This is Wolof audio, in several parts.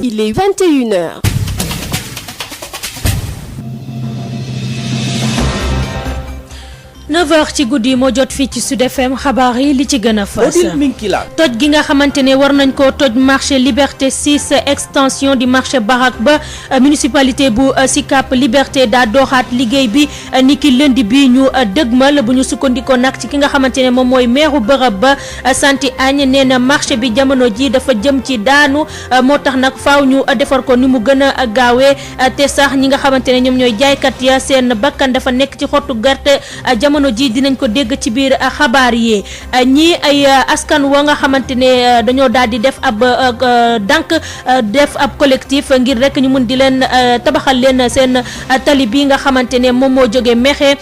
Il est 21h. ci guddi moo jot fii ci Sud FM xabaar yi li ci gën a fës toj gi nga xamante ne war nañ koo toj marché Liberté 6 extension di marché Barak ba municipalité bu Sicap Liberté daa dooxaat liggéey bi ni ki lundi bi ñu dëgmal bu ñu sukkandikoo nag ci ki nga xamante ne moom mooy meeru bërëb ba Santi Agne nee na marché bi jamono ji dafa jëm ci daanu moo tax nag faaw ñu defar ko ni mu gën a gaawee te sax ñi nga xamante ne ñoom ñooy jaaykat ya seen bakkan dafa nekk ci xottu gerte jamono ji dinañ ko dégg ci biir xabaar yi ñii ay askan wa nga xamante ne dañoo daal di def ab def ab collectif ngir rek ñu mun di leen tabaxal leen seen tali bi nga xamante ne moom moo jóge Mexe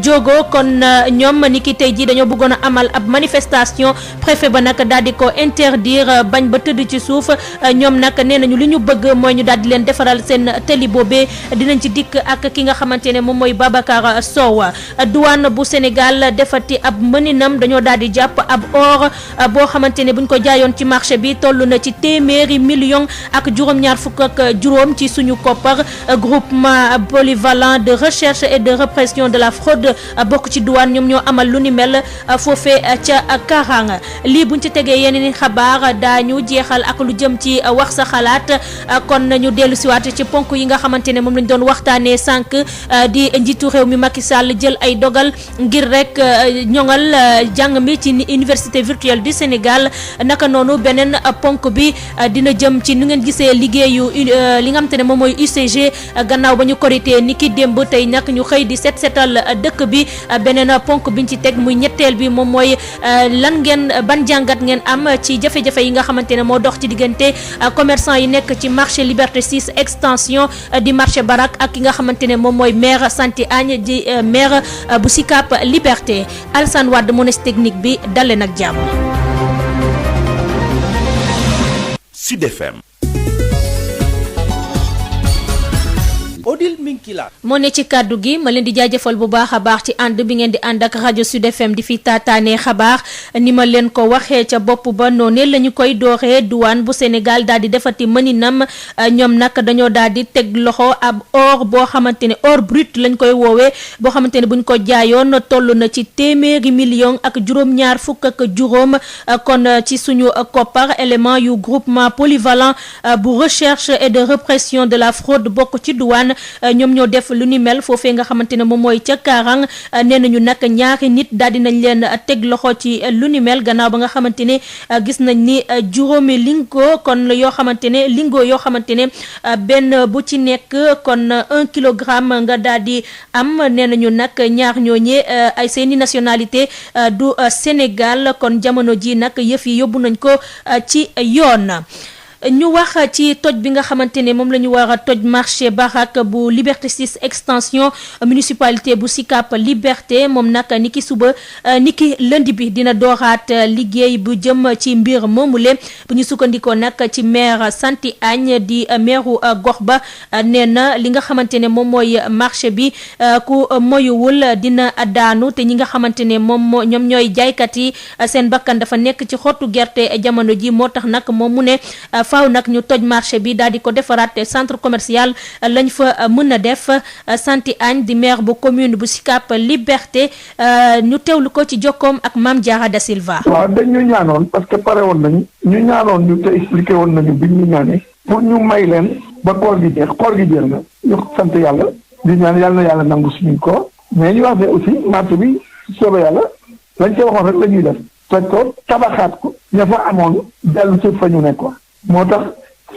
Jogo kon ñoom ni ki tey ji dañoo bëggoon a amal ab manifestation préfet ba nag daal di ko interdire bañ ba tëdd ci suuf ñoom nag nee nañu li ñu bëgg mooy ñu daal di leen defaral seen tali boobee dinañ ci dikk ak ki nga xamante ne moom mooy Babacar Sow douane bu Sénégal defati ab mëninam dañoo daal di jàpp ab or boo xamante ne buñ ko jaayoon ci marché bi toll na ci téeméeri million ak juróom-ñaar fukk ak juróom ci suñu koppar groupement polyvalent de recherche et de répression de la fraude bokk ci douane ñoom ñoo amal lu ni mel foofee ca Karang lii buñ ci tegee yeneen xabaar daañu jeexal ak lu jëm ci wax sa xalaat kon nañu dellu siwaat ci ponk yi nga xamante ne moom lañ doon waxtaanee sànq di njiitu réew mi Macky Sall jël ay dogal ngir rek ñoŋal jàng mi ci université virtuelle du Sénégal naka noonu beneen ponk bi dina jëm ci nu ngeen gisee liggéeyu li nga xamante ne moom mooy UCG gannaaw ba ñu korité ni ki démb tey nag ñu xëy di setal dëkk bi beneen ponk biñ ci teg muy ñetteel bi moom mooy lan ngeen ban jàngat ngeen am ci jafe-jafe yi nga xamante ne moo dox ci diggante commerçant yi nekk ci marché Liberté 6 extension di marché Barak ak ki nga xamante ne moom mooy maire Santi Agne di maire bu Sicap Liberté Alassane Wade moneste technique bi dale nag jàmm. Sud FM. Odile Minkila moo ne ci kàddu gi ma leen di jaajëfal bu baax a baax ci ànd bi ngeen di ànd ak rajo Sud FM di fi taataanee xabaar ni ma leen ko waxee ca bopp ba noonu la ñu koy dooree douane bu Sénégal daal di defati mëninam ñoom nag dañoo daal di teg loxo ab or boo xamante ne or brut lañ koy woowee boo xamante ne buñ ko jaayoon toll na ci téeméeri million ak juróom-ñaar fukk ak juróom kon ci suñu koppar élément yu groupement polyvalent bu recherche et de répression de la fraude bokk ci douane ñoom ñoo def lu ni mel foofee nga xamante ne moom mooy ca Karang nee nañu nag ñaari nit daal di nañ leen teg loxo ci lu ni mel gannaaw ba nga xamante ne gis nañ ni juróomi lingo kon yoo xamante ne benn bu ci nekk kon 1 kilogramme nga daal di am nee nañu nag ñaar ñooñee ay seeni nationalité du Sénégal kon jamono ji nag yëf yi yóbbu nañ ko ci yoon. ñu wax ci toj bi nga xamante ne moom la ñu war a toj marché Barak bu Liberté 6 extension municipalité bu Sicap Liberté moom nag ni ki suba ni ki lundi bi dina dooraat liggéey bu jëm ci mbir moomule bu ñu sukkandikoo nag ci maire Santi Agne di maireu gox ba nee na li nga xamante ne moom mooy marché bi ku moyuwul dina daanu te ñi nga xamante ne ñoom ñooy jaaykat yi seen bakkan dafa nekk ci xottu gerte jamono ji moo tax nag moom mu ne faaw nag ñu toj marché bi daal di ko defaraat centre commercial lañ fa mën a def Santi Agne di maire bu commune bu Sicap Liberté ñu teewlu ko ci jokkoom ak Mame Diarra Da Silva. waaw dañ ñu ñaanoon parce que pare woon nañu ñu ñaanoon ñu te expliqué woon nañu bi ñu ñaanee pour ñu may leen ba koor gi jeex na ñu sant yàlla di ñaan yàlla na yàlla nangu suñu koor mais ñu wax ne aussi marché bi soobee yàlla lañ ca waxoon rek la ñuy def toj ko tabaxaat ko ña fa amoon dellu ci fa ñu nekk ko moo tax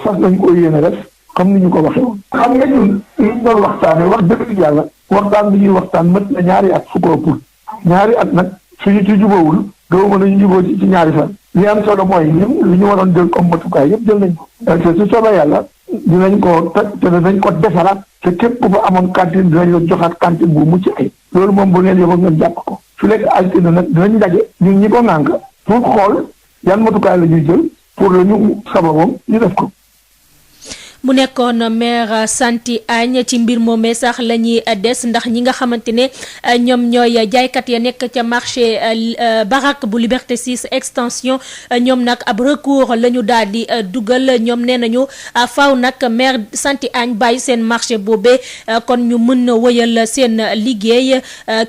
fas nañ ko yéene def comme ni ñu ko waxee woon xam nga ñun ñu doon waxtaanee wax dëgg yàlla waxtaan bi ñuy waxtaan mët na ñaari at fu ko ëppul ñaari at nag suñu ci jubóowul doo mën a ñu jubóo ci ñaari fan li am solo mooy ñun li ñu waroon jël comme matukaay yëpp jël nañ ko te su soobee yàlla dinañ ko te dinañ ko defaraat te képp ku fa amoon cantine dinañ la joxaat cantine bu mucc ay loolu moom bu ngeen yóbbu ngeen jàpp ko su lekk altine nag dinañ daje ñun ñi ko ŋànk pour xool yan matukaay la ñuy jël pour la ñu sababam ñu def ko. mu nekkoon maire Santy Agne ci mbir moomee sax la ñuy des ndax ñi nga xamante ne ñoom ñooy jaaykat ya nekk ca marché Barak bu Liberté 6 extension ñoom nag ab recours la ñu daal di dugal ñoom nee nañu faaw nag maire Santy Agne bàyyi seen marché boobee kon ñu mën na wëyal seen liggéey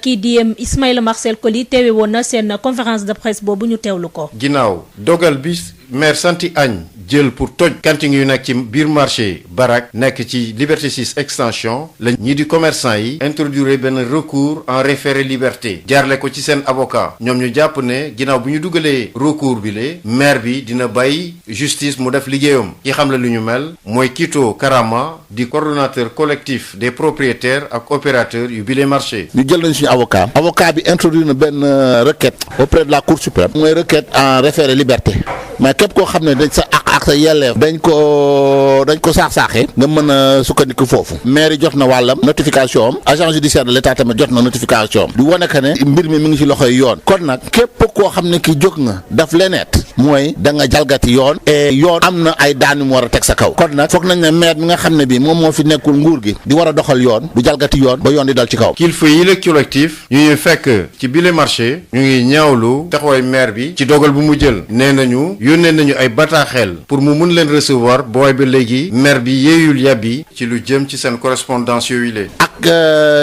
kii di Ismaïla Marcel Coly teewe woon na seen conférence de presse boobu ñu teewlu ko. ginnaaw dogal bi maire Santy Agne jël pour toj cantine yu nekk ci biir marché Barak nekk ci Liberté 6 extension la ñii di commerçant yi introduire benn recours en référé liberté jaarle ko ci seen avocat ñoom ñu jàpp ne ginnaaw bu ñu dugalee recours bi le maire bi dina bàyyi justice mu def liggéeyam ki xam la lu ñu mel mooy Kito Karama di coordonnateur collectif des propriétaires ak opérateurs yu bile marché. ñu jël nañ suñu avocat bi introduire na benn requête auprès de la cour suprême mooy requête en référé liberté mais képp koo xam ne dañ sa ak sa yelleef dañ ko saax-saaxee nga mën a sukkandiku foofu maire yi jot na wàllam notification am agent judiciaire de l'état tamit jot na notification am di wane que ne mbir mi ngi ci loxoy yoon kon nag képp koo xam ne ki jóg nga daf leneet mooy da nga jalgati yoon et yoon am na ay daan yu mu war a teg sa kaw kon nag foog nañ ne maire mi nga xam ne bi moom moo fi nekkul nguur gi di war a doxal yoon du jalgati yoon ba yoon di dal ci kaw. kilifa yi la collectif ñu ngi fekk ci bile marché ñu ngi ñaawlu taxawaay maire bi ci dogal bu mu jël nee nañu yónnee nañu ay bataaxel pour mu mun leen recevoir booy ba léegi maire bi yeeyul yàbbi ci lu jëm ci seen correspondance yooyu la. ak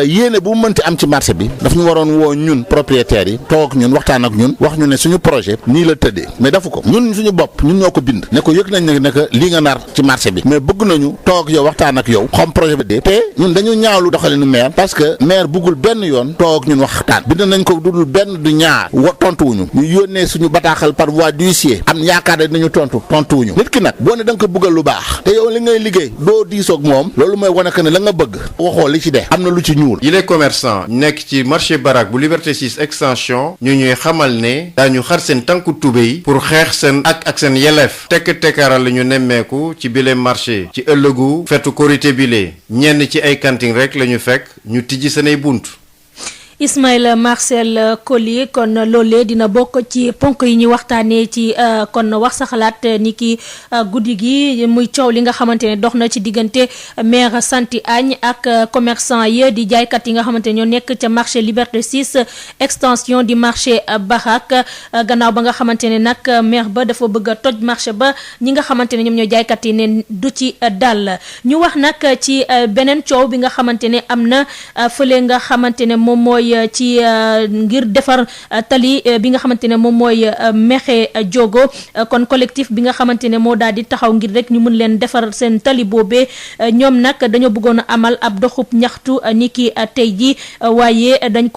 yéene bu mu mënti am ci marché bi daf ñu waroon woo ñun propriétaires yi toog ak ñun waxtaan ak ñun wax ñu ne suñu projet nii la tëddee mais dafu ko ñun suñu bopp ñun ñoo ko bind ne ko yëg nañ ne que lii nga nar ci marché bi mais bëgg nañu toog yow waxtaan ak yow xam projet bi de te ñun dañu ñaawlu doxalinu maire parce que maire bëggul benn yoon toog ñun waxtaan bind nañ ko dudul benn du ñaar tontuwuñu ñu yónnee suñu bataaxal par voie d'huissier am yaakaar ne dinañu tontuwuñu nit ki nag boo ne da nga ko bëggal lu baax te yow li ngay liggéey doo diisoog moom loolu mooy wane que ne la nga bëgg waxoo li ci de am na lu ci ñuul. yi les commerçants nekk ci marché Barak bu Liberté 6 extension ñu ñuy xamal ne daañu xar seen tànku tubéy pour xeex seen ak seen yelleef tekkaaral la ñu nemmeeku ci bile marché ci ëllëgu fetu korité bile ñenn ci ay cantine rek la ñu fekk ñu tijji seenay bunt. Ismaïla Marcel Coly kon loolee dina bokk ci ponk yi ñuy waxtaanee ci kon wax sa xalaat ni ki guddi gi muy coow li nga xamante ne dox na ci diggante maire Santy Agne ak commerçant yi di jaaykat yi nga xamante ne ñoo nekk ca marché Liberté 6 extension di marché Barak gannaaw ba nga xamante ne nag maire ba dafa bëgg a toj marché ba ñi nga xamante ne ñoom ñoo jaaykat yi ne du ci dal ñu wax nag ci beneen coow bi nga xamante ne am na fële nga xamante ne moom mooy ci ngir defar tali bi nga xamante ne moom mooy Mexe Diogo kon collectif bi nga xamante ne moo daal di taxaw ngir rek ñu mën leen defar seen tali boobee ñoom nag dañoo bëggoon a amal ab doxub ñaxtu ni ki tey ji waaye dañ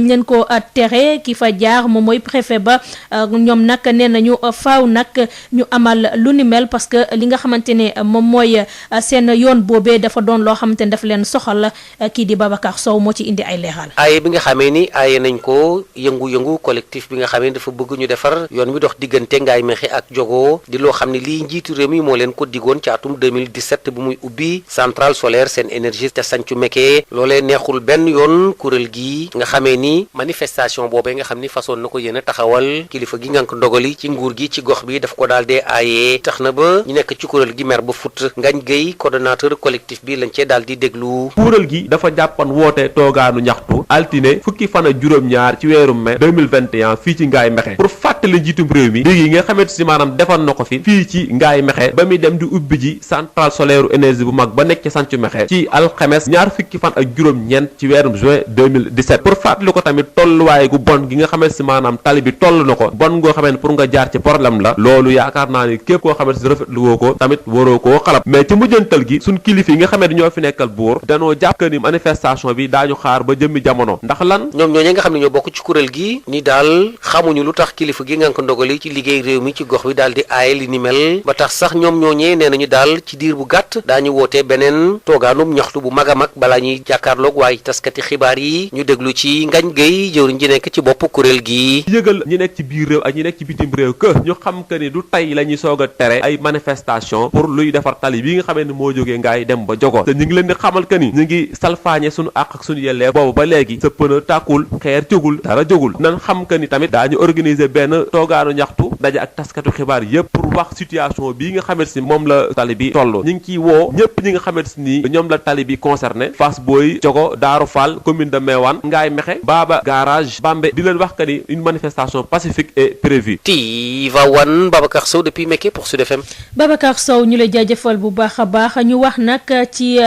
leen ko tere ki fa jaar moom mooy préfet ba ñoom nag nee nañu faaw nag ñu amal lu ni mel parce que li nga xamante ne moom mooy seen yoon boobee dafa doon loo xamante ne dafa leen soxal kii di Babacar Sow moo ci indi ay leeral. aaye bi nga xamee ni aaye nañ ko yëngu-yëngu collectif bi nga xamee ni dafa bëgg ñu defar yoon wi dox diggante Ngaye Mékhé ak Diogo di loo xam ne lii njiitu réew mi moo leen ko digoon ci atum 2017 bu muy ubbi centrale solaire seen énergie te Santhiou Mékhé loolee neexul benn yoon kuréel gi nga xamee ni manifestation boobee nga xam ni façon na ko yéen a taxawal kilifa gi ngànk ndogali ci nguur gi ci gox bi daf ko daal dee aaye tax na ba ñu nekk ci kuréel gi mer ba fut Ngagne Gueye coordonnateur collectif bi lañ cee daal di déglu. kuréel gi dafa jàppan woote toogaanu ñaxtu altine fukki fan ak juróom-ñaar ci weeru mai 2021 fii ci Ngaye Mékhé pour fàttali njiitum réew mi léegi nga xamante si maanaam defoon na ko fi fii ci Ngaye Mékhé ba muy dem di ubbi ji centrale solaire énergie bu mag ba nekk ci Santhiou Mékhé ci alxames ñaar fukki fan ak juróom-ñeent ci weerum juin 2017 pour fàttali ko tamit tolluwaay gu bon gi nga xamante si maanaam tali bi toll na ko bon ngoo xamante pour nga jaar ci problème la loolu yaakaar naa ni képp koo xamante si rafetlu woo ko tamit waroo koo xalab mais ci mujjantal gi suñ kilifa yi nga xamante ñoo fi nekkal buur danoo jàpp que ni manifestation bi daañu xaar ba jëmmi jamono ndax lan ñoom ñooñu nga xam ne ñoo bokk ci kuréel gi ni daal xamuñu lu tax kilifa gi nga ko ndogali ci liggéey réew mi ci gox bi daal di aaye li ni mel ba tax sax ñoom ñooñee nee nañu daal ci diir bu gàtt daañu woote beneen toogaanum ñaxtu bu mag a mag balaa ñuy jàkkaarloog waaye taskati xibaar yi ñu déglu ci Ngagne Gueye jëwriñ ji nekk ci bopp kuréel gi yëgal ñi nekk ci biir réew ak ñi nekk ci bitim réew que ñu xam que ni du tey la ñuy soog a tere ay manifestation pour luy defar tali bi nga xamee ne moo jógee Ngaye dem ba Diogo te ñu ngi leen di xamal que ni ñu ngi salfaañe suñu àq ak suñu yelleef boobu ba léegi sa pëna tàkkul xeer jógul dara jógul nan xam que ni tamit daañu organiser benn toogaanu ñaxtu daje ak taskatu xibaar yëpp pour wax situation bii nga xamante ni moom la tali bi toll. ñu ngi ciy woo ñëpp ñi nga xamante ni ñoom la tali bi concerné Fass Boye Diogo Darou Fall commune de Mewane Ngaye Mékhé Baba Garage Bambey di leen wax que ni une manifestation pacifique est prévue. Tivaouane Babacar Sow depuis Mékhé pour Sud FM. Babacar Sow ñu lay jaajëfal bu baax a baax ñu wax nag ci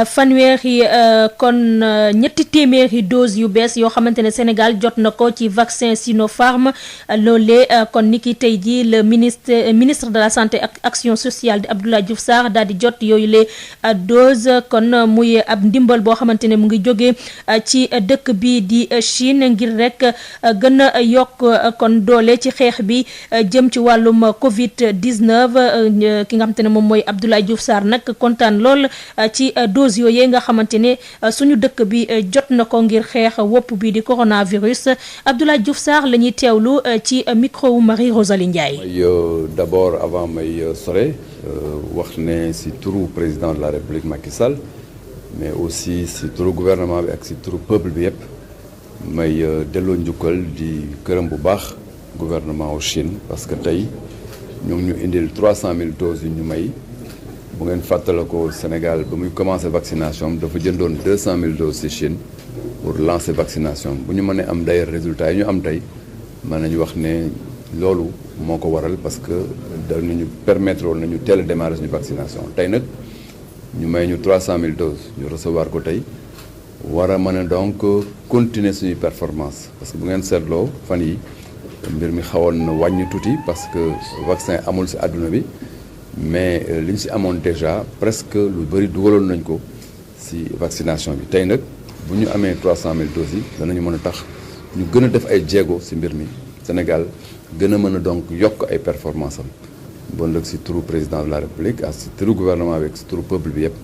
fanweeri kon ñetti téeméeri dose yu bees yoo xamante ne Sénégal jot na ko ci vaccin Sinopharm loolee kon niki tey jii le ministre de la santé ak action sociale di Abdoulaye Diouf Sarr daal di jot yooyu les dose kon muy ab ndimbal boo xamante ne mu ngi jógee ci dëkk bi di Chine ngir rek gën a yokk kon doole ci xeex bi jëm ci wàllum Covid 19 ki nga xamante ne moom mooy Abdoulaye Diouf Sarr nag kontaan lool ci dose yooyu nga xamante ne suñu dëkk bi jot na ko ngir xeex wopp bi di coronavirus Abdoulaye Diouf Sarr la ñuy teewlu ci micro wu Marie Rosalie Ndiaye. D'abord avant may sore wax ne si turu président de la République Macky Sall mais aussi si turu gouvernement bi ak si turu peuple bi yëpp may delloo njukkal di këram bu baax gouvernement au Chine parce que tey ñu ngi ñu indil 300 000 doses yu ñu may bu ngeen fàttale ko Sénégal ba muy commencé vaccination dafa jëndoon 200 000 doses ci Chine pour lancer vaccination bu ñu mënee am d'ailleurs résultats yi ñu am tey mën nañu wax ne loolu moo ko waral parce que danañu permettre woon nañu teel a démarrer suñu vaccination tey nag ñu may ñu 300 000 doses ñu recevoir ko tey war a mën a donc continuer suñuy performance parce que bu ngeen seetloo fan yi mbir mi xawoon na wàññi tuuti parce que vaccin amul ci àdduna bi mais li ñu ci amoon déjà presque lu bëri dugaloon nañ ko ci vaccination bi tey nag bu ñu amee 300 000 doses yi danañu mën a tax ñu gën a def ay jéego ci mbir mi Sénégal gën a mën a donc yokk ay performance am bon nag ci turu président de la République ak ci turu gouvernement bi ak ci turu peuple bi yëpp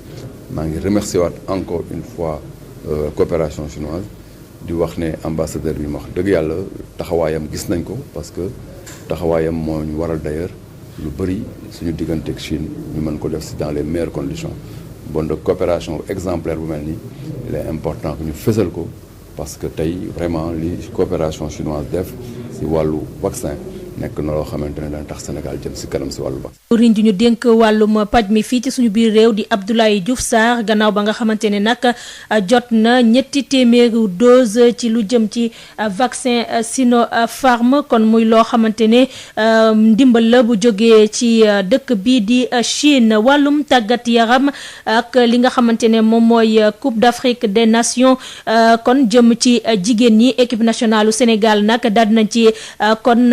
maa ngi remercier waat encore une fois coopération chinoise di wax ne ambassadeur bi ma wax dëgg yàlla taxawaayam gis nañ ko parce que taxawaayam moo ñu waral d'ailleurs lu bëri suñu digganteeg Chine ñu mën ko def ci dans les meilleures conditions bon de coopération exemplaire bu mel nii il est important que ñu fësal ko parce que tey vraiment li coopération chinoise def ci wàllu vaccin nekk na loo xamante ne dana tax Sénégal jëm ci kanam ci wàllu vaccin. riñ ñu dénk wàllum paj mi fii ci suñu biir réew di Abdoulaye Diouf Sarr gannaaw ba nga xamante ne nag jot na ñetti téeméeri dose ci lu jëm ci vaccin Sinopharm kon muy loo xamante ne ndimbal la bu jógee ci dëkk bi di Chine wàllum tàggat yaram ak li nga xamante ne moom mooy Coupe d'Afrique des Nations kon jëm ci jigéen ñi équipe nationale u Sénégal nag daal nañ ci kon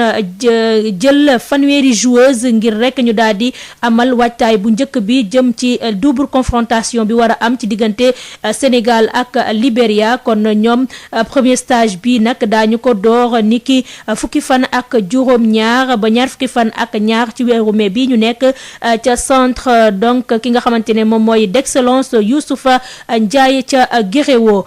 jël fanweeri joueuse ngir rek ñu daal di amal waajtaay bu njëkk bi jëm ci double confrontation bi war a am ci diggante Sénégal ak Libéria kon ñoom premier stage bi nag daañu ko door niki fukki fan ak juróom-ñaar ba ñaar fukki fan ak ñaar ci weeru mai bi ñu nekk ca centre donc ki nga xamante ne moom mooy d'excellence Youssoufa Ndiaye ca Guéréo